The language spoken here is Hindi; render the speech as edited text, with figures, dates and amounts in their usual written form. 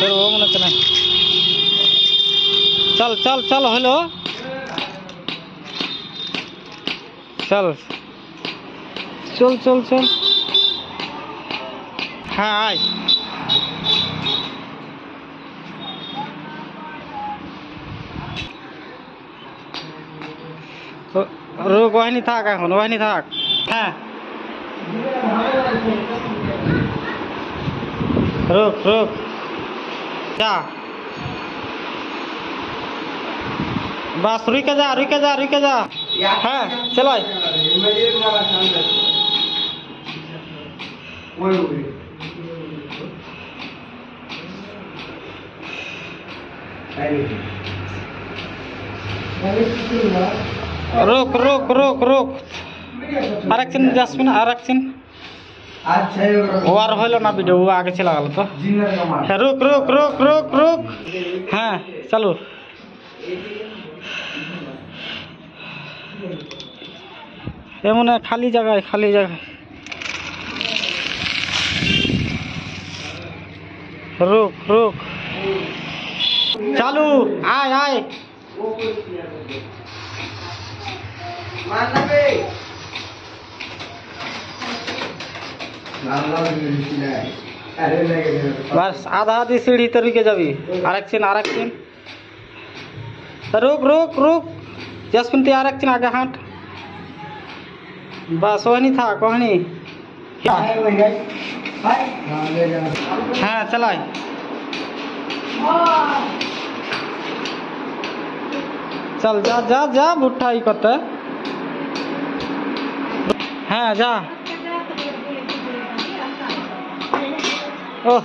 वो मने चल चल चल चल हेलो चल चल चल चल हाँ आय रुक वही थाक এখন वही थाक हाँ रुक रुक जा बस रुक जा रुक जा रुक जा हाँ चलो रुक रुक रुक रुक आरक्षण जसमिन आरक्षण और होलो ना वीडियो वो आगे चला गल तो रुक रुक रुक रुक रुक हाँ चलो ये मने खाली जगह खाली जगह रुक रुक चालू आय आय बस आधा आधी सीढ़ी तो रुके जाबी आरक्षण आरक्षण रुक रुक रुक जसमिन आरक्षण आगे हाथ बस वही था कहनी हाँ चलाए चल जा जा जा बुट्ठा ही करते हाँ जा ओह